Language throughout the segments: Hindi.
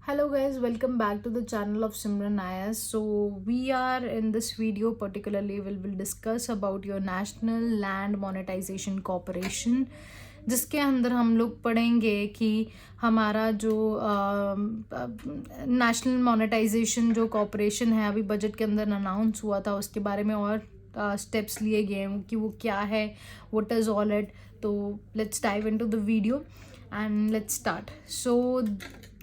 Hello guys, welcome back to the channel of Simran Ayaz. So we are in this video particularly will discuss about your National Land Monetization Corporation, जिसके अंदर हम लोग पढ़ेंगे कि हमारा जो नेशनल मोनेटाइजेशन जो कॉरपोरेशन है अभी बजट के अंदर अनाउंस हुआ था उसके बारे में और स्टेप्स लिए गए हैं कि वो क्या है, व्हाट इज़ ऑल इट. तो let's dive into the video and let's start. So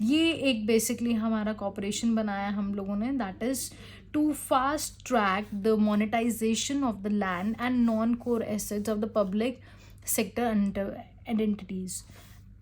ये एक बेसिकली हमारा कॉपरेशन बनाया हम लोगों ने, that is to fast track the monetization of the land and non core assets of the public sector entities.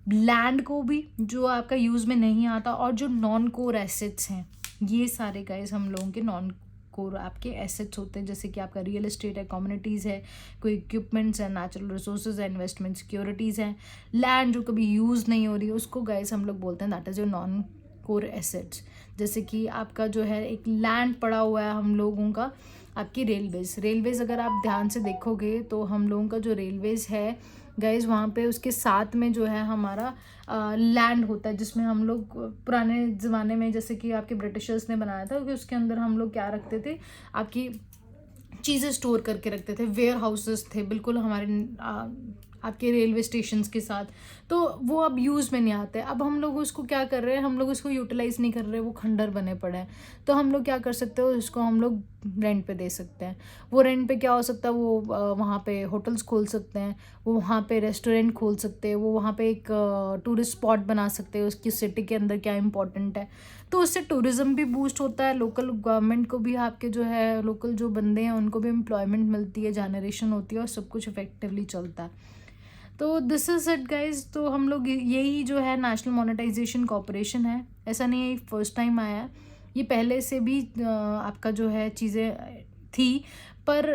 Land को भी जो आपका यूज़ में नहीं आता और जो नॉन कोर एसेट्स हैं, ये सारे गाइस हम लोगों के नॉन कोर आपके एसेट्स होते हैं, जैसे कि आपका रियल एस्टेट है, कम्युनिटीज़ है, कोई इक्विपमेंट्स है, नेचुरल रिसोर्सेज है, इन्वेस्टमेंट सिक्योरिटीज़ हैं. लैंड जो कभी यूज़ नहीं हो रही है उसको गाइस हम लोग बोलते हैं that is your non core assets. जैसे कि आपका जो है एक लैंड पड़ा हुआ है हम लोगों का, आपकी रेलवेज़ अगर आप ध्यान से देखोगे तो हम लोगों का जो रेलवेज़ है गाइज वहाँ पे उसके साथ में जो है हमारा लैंड होता है, जिसमें हम लोग पुराने ज़माने में जैसे कि आपके ब्रिटिशर्स ने बनाया था कि उसके अंदर हम लोग क्या रखते थे, आपकी चीज़ें स्टोर करके रखते थे. वेयर हाउसेस थे बिल्कुल हमारे आपके रेलवे स्टेशंस के साथ. तो वो अब यूज़ में नहीं आते. अब हम लोग उसको क्या कर रहे हैं, हम लोग उसको यूटिलाइज़ नहीं कर रहे, वो खंडर बने पड़े हैं. तो हम लोग क्या कर सकते हो, उसको हम लोग रेंट पे दे सकते हैं. वो रेंट पे क्या हो सकता है, वो वहाँ पे होटल्स खोल सकते हैं, वो वहाँ पे रेस्टोरेंट खोल सकते हैं, वो वहाँ पे एक टूरिस्ट स्पॉट बना सकते हैं उसकी सिटी के अंदर क्या इंपॉर्टेंट है. तो उससे टूरिज़्म भी बूस्ट होता है, लोकल गवर्नमेंट को भी, आपके जो है लोकल जो बंदे हैं उनको भी एम्प्लॉयमेंट मिलती है, जनरेशन होती है और सब कुछ इफेक्टिवली चलता है. तो दिस इज़ इट गाइज. तो हम लोग यही जो है नेशनल मोनेटाइजेशन कॉरपोरेशन है, ऐसा नहीं है फर्स्ट टाइम आया है, ये पहले से भी आपका जो है चीज़ें थी, पर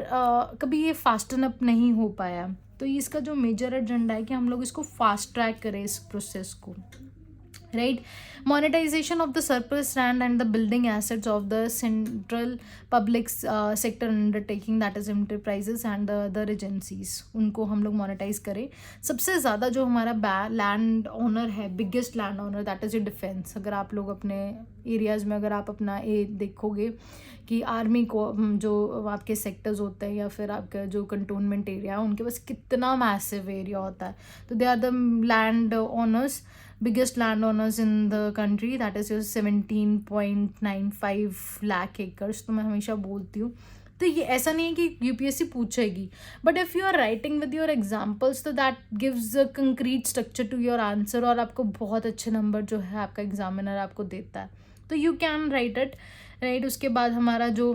कभी ये फास्टन अप नहीं हो पाया. तो इसका जो मेजर एजेंडा है कि हम लोग इसको फास्ट ट्रैक करें इस प्रोसेस को, right. Monetization of the surplus land and the building assets of the central public sector undertaking, that is enterprises and the other agencies, उनको हम लोग मोनेटाइज करें. सबसे ज़्यादा जो हमारा लैंड ओनर है, biggest land owner, that is a defence. अगर आप लोग अपने एरियाज़ में अगर आप अपना देखोगे कि आर्मी को जो आपके सेक्टर्स होते हैं या फिर आपका जो कंटोनमेंट एरिया है उनके पास कितना मैसिव एरिया होता है. तो they are the land owners, biggest landowners in the country, that is your 17.95 lakh acres. तो मैं हमेशा बोलती हूँ, तो ये ऐसा नहीं है कि यूपीएससी पूछेगी, but if you are writing with your examples तो that gives a concrete structure to your answer, और आपको बहुत अच्छे नंबर जो है आपका एग्जामिनर आपको देता है. तो you can write it, right. उसके बाद हमारा जो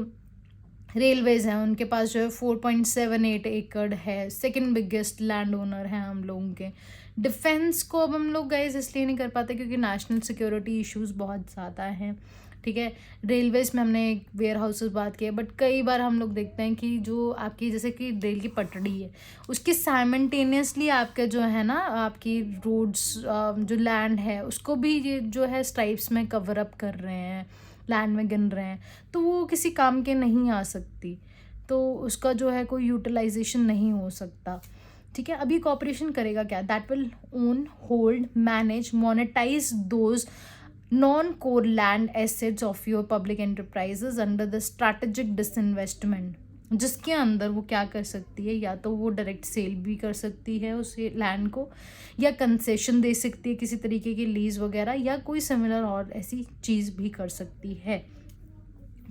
रेलवेज़ हैं उनके पास जो है 4.78 एकड़ है, सेकंड बिगेस्ट लैंड ओनर हैं हम लोगों के. डिफेंस को अब हम लोग गाइस इसलिए नहीं कर पाते क्योंकि नेशनल सिक्योरिटी इश्यूज बहुत ज़्यादा हैं, ठीक है. रेलवेज़ में हमने एक वेयर हाउसेस बात की है, बट कई बार हम लोग देखते हैं कि जो आपकी जैसे कि रेल की पटड़ी है उसके साइमल्टेनियसली आपके जो है ना आपकी रोड्स जो लैंड है उसको भी ये जो है स्ट्राइप्स में कवर अप कर रहे हैं, लैंड में गिन रहे हैं, तो वो किसी काम के नहीं आ सकती. तो उसका जो है कोई यूटिलाइजेशन नहीं हो सकता, ठीक है. अभी कॉपरेशन करेगा क्या, that will own, hold, manage, monetize those non core land assets of your public enterprises under the strategic disinvestment, जिसके अंदर वो क्या कर सकती है, या तो वो डायरेक्ट सेल भी कर सकती है उस लैंड को, या कंसेशन दे सकती है किसी तरीके की लीज वगैरह, या कोई सिमिलर और ऐसी चीज़ भी कर सकती है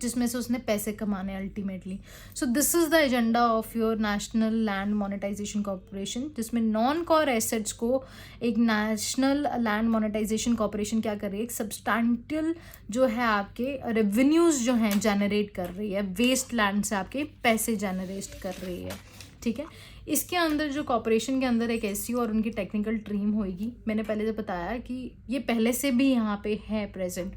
जिसमें से उसने पैसे कमाने ultimately. So this is the agenda of your national land monetization corporation, जिसमें नॉन कोर एसेट्स को एक नेशनल लैंड मोनेटाइजेशन कॉरपोरेशन क्या कर रही है, एक सब्सटैंटियल जो है आपके रेवेन्यूज़ जो हैं जनरेट कर रही है, वेस्ट लैंड से आपके पैसे जनरेट कर रही है, ठीक है. इसके अंदर जो कॉरपोरेशन के अंदर एक एसईओ और उनकी टेक्निकल टीम होगी. मैंने पहले से बताया कि ये पहले से भी यहाँ पे है प्रेजेंट,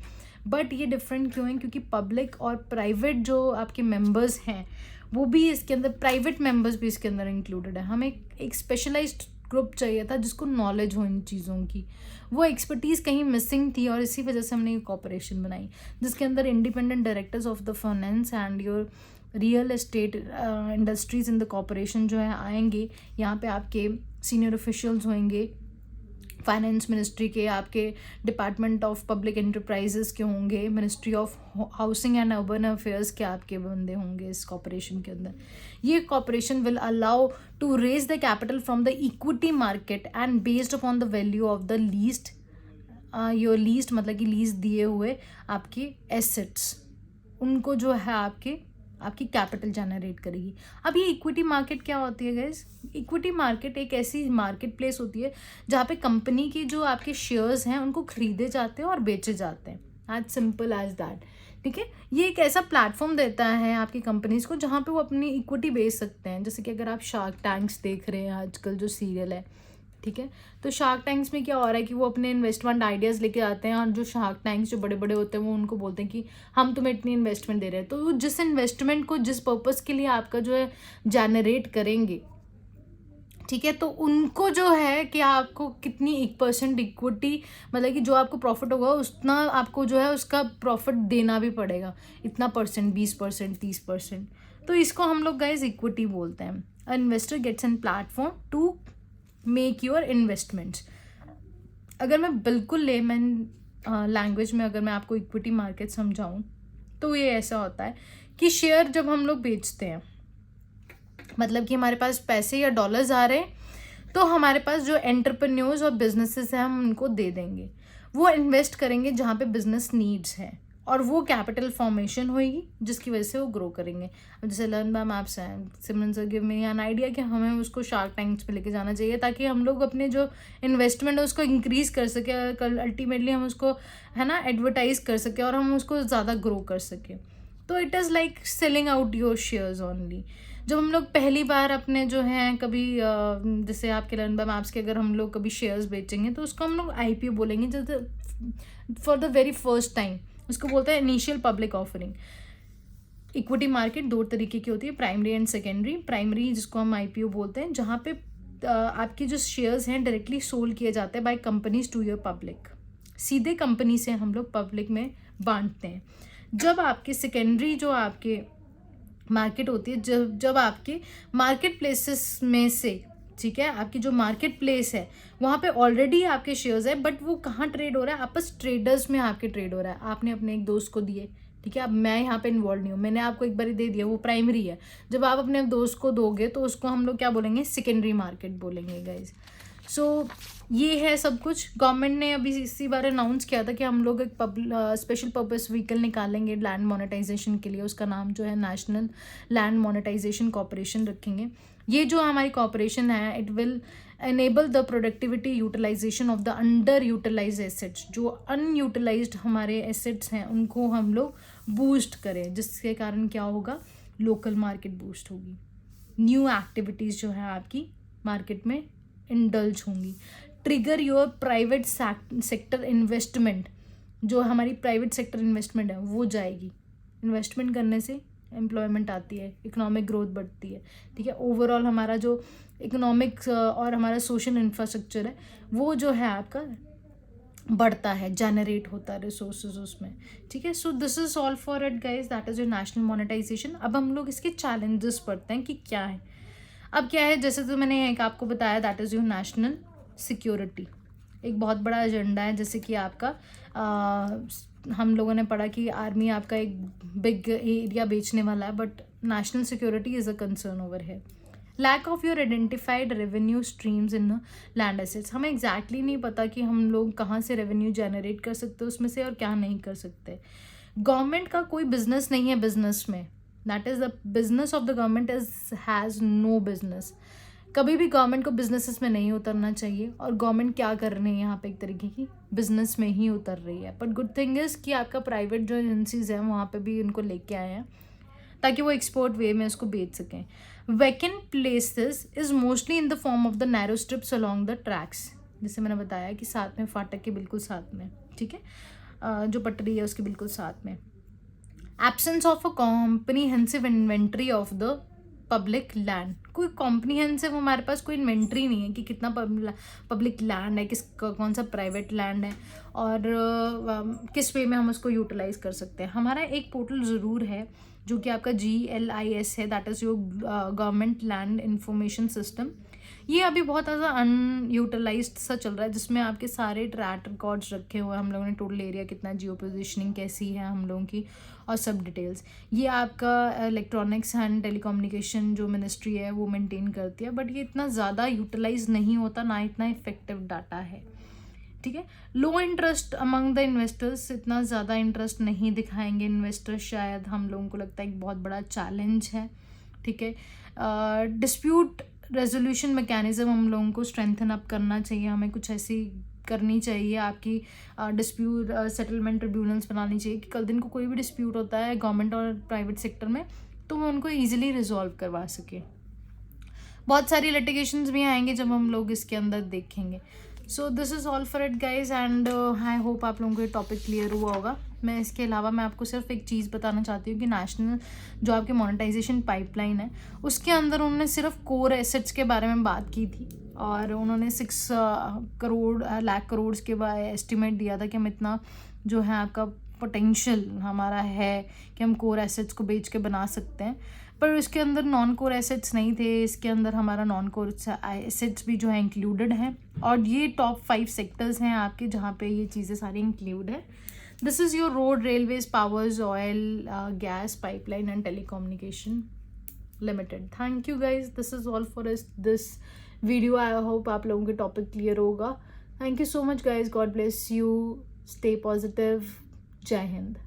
बट ये डिफरेंट क्यों है, क्योंकि पब्लिक और प्राइवेट जो आपके मेंबर्स हैं वो भी इसके अंदर, प्राइवेट मेंबर्स भी इसके अंदर इंक्लूडेड है. हमें एक स्पेशलाइज्ड ग्रुप चाहिए था जिसको नॉलेज हो इन चीज़ों की, वो एक्सपर्टीज़ कहीं मिसिंग थी और इसी वजह से हमने ये कॉपरेशन बनाई, जिसके अंदर independent directors of the finance and your real estate industries in the corporation जो है आएंगे. यहाँ पे आपके सीनियर ऑफिशियल्स होंगे, फाइनेंस मिनिस्ट्री के, आपके डिपार्टमेंट ऑफ पब्लिक एंटरप्राइजेस के होंगे, ministry of housing and urban affairs के आपके बंदे होंगे इस कॉर्पोरेशन के अंदर। ये corporation will allow to raise the capital from the equity market and based upon the value of the least, your least मतलब कि लीज दिए हुए आपके एसेट्स, उनको जो है आपकी कैपिटल जनरेट करेगी। अब ये इक्विटी मार्केट क्या होती है गाइस? इक्विटी मार्केट एक ऐसी मार्केट प्लेस होती है जहाँ पे कंपनी की जो आपके शेयर्स हैं उनको खरीदे जाते हैं और बेचे जाते हैं, एज सिंपल एज दैट। ठीक है, ये एक ऐसा प्लेटफॉर्म देता है आपकी कंपनीज को जहाँ पे वो अपनी इक्विटी बेच सकते हैं। जैसे कि अगर आप शार्क टैंक्स देख रहे हैं आजकल जो सीरियल है, ठीक है, तो शार्क टैंक्स में क्या हो रहा है कि वो अपने इन्वेस्टमेंट आइडियाज़ लेके आते हैं और जो शार्क टैंक्स जो बड़े बड़े होते हैं वो उनको बोलते हैं कि हम तुम्हें इतनी इन्वेस्टमेंट दे रहे हैं। तो वो जिस इन्वेस्टमेंट को जिस पर्पज़ के लिए आपका जो है जनरेट करेंगे, ठीक है, तो उनको जो है कि आपको कितनी 1% इक्विटी, मतलब कि जो आपको प्रॉफिट होगा उतना आपको जो है उसका प्रॉफिट देना भी पड़ेगा, इतना परसेंट, 20%, 30%। तो इसको हम लोग गाइज इक्विटी बोलते हैं। Investor gets an platform to make your investments. अगर मैं बिल्कुल लेमन लैंग्वेज में अगर मैं आपको इक्विटी मार्केट समझाऊं तो ये ऐसा होता है कि शेयर जब हम लोग बेचते हैं, मतलब कि हमारे पास पैसे या डॉलर्स आ रहे हैं, तो हमारे पास जो एंटरप्रेन्योर्स और बिजनेसेस हैं हम उनको दे देंगे, वो इन्वेस्ट करेंगे जहाँ पे बिजनेस नीड्स है, और वो कैपिटल फॉर्मेशन होगी जिसकी वजह से वो ग्रो करेंगे। अब जैसे लर्न बाय मैप्स हैं, Simran sir give me an idea कि हमें उसको शार्क टैंक्स पे लेके जाना चाहिए ताकि हम लोग अपने जो इन्वेस्टमेंट है उसको इंक्रीज़ कर सके, अल्टीमेटली हम उसको है ना एडवर्टाइज कर सके और हम उसको ज़्यादा ग्रो कर सके। तो it is like selling out your shares only. जब हम लोग पहली बार अपने जो हैं कभी जैसे आपके लर्न बाय मैप्स के अगर हम लोग कभी शेयर्स बेचेंगे तो उसको हम लोग IPO बोलेंगे, जैसे for the very first time उसको बोलते हैं initial public offering. Equity market दो तरीके की होती है, प्राइमरी एंड सेकेंडरी। प्राइमरी जिसको हम IPO बोलते हैं, जहाँ पे आपके जो शेयर्स हैं डायरेक्टली सोल्ड किए जाते हैं by companies to your public, सीधे कंपनी से हम लोग पब्लिक में बांटते हैं। जब आपके सेकेंडरी जो आपके मार्केट होती है, जब आपके मार्केट प्लेसेस में से, ठीक है, आपकी जो मार्केट प्लेस है वहाँ पे ऑलरेडी आपके शेयर्स है, बट वो कहाँ ट्रेड हो रहा है? आपस ट्रेडर्स में आपके ट्रेड हो रहा है। आपने अपने एक दोस्त को दिए, ठीक है, अब मैं यहाँ पे इन्वॉल्व नहीं हूँ, मैंने आपको एक बार दे दिया, वो प्राइमरी है। जब आप अपने दोस्त को दोगे तो उसको हम लोग क्या बोलेंगे? सेकेंडरी मार्केट बोलेंगे गाइज। सो ये है सब कुछ। गवर्नमेंट ने अभी इसी बार अनाउंस किया था कि हम लोग एक स्पेशल पर्पस व्हीकल निकालेंगे लैंड मोनेटाइजेशन के लिए, उसका नाम जो है नेशनल लैंड मोनेटाइजेशन कॉर्पोरेशन रखेंगे। ये जो हमारी कॉर्पोरेशन है, it will enable the productivity utilization of the under utilize assets. जो अनयूटिलाइज्ड हमारे एसेट्स हैं उनको हम लोग बूस्ट करें, जिसके कारण क्या होगा? लोकल मार्केट बूस्ट होगी, न्यू एक्टिविटीज़ जो है आपकी मार्केट में इंडल्ज होंगी। Trigger your private sector investment, जो हमारी प्राइवेट सेक्टर इन्वेस्टमेंट है वो जाएगी। इन्वेस्टमेंट करने से एम्प्लॉयमेंट आती है, इकोनॉमिक ग्रोथ बढ़ती है, ठीक है। ओवरऑल हमारा जो इकोनॉमिक्स और हमारा सोशल इंफ्रास्ट्रक्चर है वो जो है आपका बढ़ता है, जनरेट होता है रिसोर्सेज उसमें, ठीक है। So this is all for it guys, that is your national monetization. अब हम लोग इसके चैलेंजेस पढ़ते हैं कि क्या है। अब क्या है, जैसे तो मैंने एक आपको बताया, that is your national security. एक बहुत बड़ा एजेंडा है, जैसे कि आपका हम लोगों ने पढ़ा कि आर्मी आपका एक बिग एरिया बेचने वाला है, but national security is a concern over है। Lack of your identified revenue streams in land assets. हमें एग्जैक्टली नहीं पता कि हम लोग कहाँ से रेवेन्यू जनरेट कर सकते हैं उसमें से और क्या नहीं कर सकते। गवर्नमेंट का कोई बिजनेस नहीं है बिजनेस में, that is the business of the government has no business. कभी भी गवर्नमेंट को बिजनेसेस में नहीं उतरना चाहिए, और गवर्नमेंट क्या कर रही है यहाँ पे? एक तरीके की बिजनेस में ही उतर रही है। बट गुड थिंग इज़ कि आपका प्राइवेट जो एजेंसीज हैं वहाँ पे भी उनको लेके आए हैं ताकि वो एक्सपोर्ट वे में उसको बेच सकें। Vacant places is mostly in the form of the narrow strips along the tracks, जैसे मैंने बताया कि साथ में फाटक के बिल्कुल साथ में, ठीक है, जो पटरी है उसके बिल्कुल साथ में। Absence of a comprehensive inventory of the public land. कोई कॉम्प्रीहेंसिव हमारे पास कोई इन्वेंट्री नहीं है कि कितना पब्लिक लैंड है, कौन सा प्राइवेट लैंड है, और किस वे में हम उसको यूटिलाइज कर सकते हैं। हमारा एक पोर्टल ज़रूर है जो कि आपका GLIS है, that is your government land information system. ये अभी बहुत ज़्यादा अनयूटिलाइज्ड सा चल रहा है, जिसमें आपके सारे ट्रैक रिकॉर्ड्स रखे हुए हैं, हम लोगों ने टोटल एरिया कितना, जियो पोजिशनिंग कैसी है हम लोगों की, और सब डिटेल्स। ये आपका इलेक्ट्रॉनिक्स एंड टेलीकम्युनिकेशन जो मिनिस्ट्री है वो मेंटेन करती है, बट ये इतना ज़्यादा यूटिलाइज नहीं होता, ना इतना इफेक्टिव डाटा है, ठीक है। लो इंटरेस्ट अमंग द इन्वेस्टर्स, इतना ज़्यादा इंटरेस्ट नहीं दिखाएंगे इन्वेस्टर्स, शायद हम लोगों को लगता है एक बहुत बड़ा चैलेंज है, ठीक है। डिस्प्यूट रेजोल्यूशन मैकेनिज्म हम लोगों को स्ट्रेंथन अप करना चाहिए, हमें कुछ ऐसी करनी चाहिए, आपकी डिस्प्यूट सेटलमेंट ट्रिब्यूनल्स बनानी चाहिए कि कल दिन को कोई भी डिस्प्यूट होता है गवर्नमेंट और प्राइवेट सेक्टर में तो वो उनको ईजिली रिजॉल्व करवा सके। बहुत सारी लिटिगेशंस भी आएंगे जब हम लोग इसके अंदर देखेंगे। सो this is all for it guys, and I hope आप लोगों को ये टॉपिक क्लियर हुआ होगा। मैं इसके अलावा मैं आपको सिर्फ एक चीज़ बताना चाहती हूँ कि नेशनल जो आपकी मोनेटाइजेशन पाइपलाइन है उसके अंदर उन्होंने सिर्फ कोर एसेट्स के बारे में बात की थी, और उन्होंने 6 लाख करोड़ के एस्टिमेट दिया था कि हम इतना जो है आपका पोटेंशियल हमारा है कि हम कोर एसेट्स को बेच के बना सकते हैं, पर इसके अंदर नॉन कोर एसेट्स नहीं थे, इसके अंदर हमारा नॉन कोर एसेट्स भी जो है इंक्लूडेड हैं, और ये टॉप 5 सेक्टर्स हैं आपके जहाँ पे ये चीज़ें सारी इंक्लूड है। This is your road, railways, powers, oil, gas, pipeline and telecommunication limited. Thank you guys, this is all for this video. I hope आप लोगों के टॉपिक क्लियर होगा। Thank you so much guys, God bless you, stay positive, जय हिंद।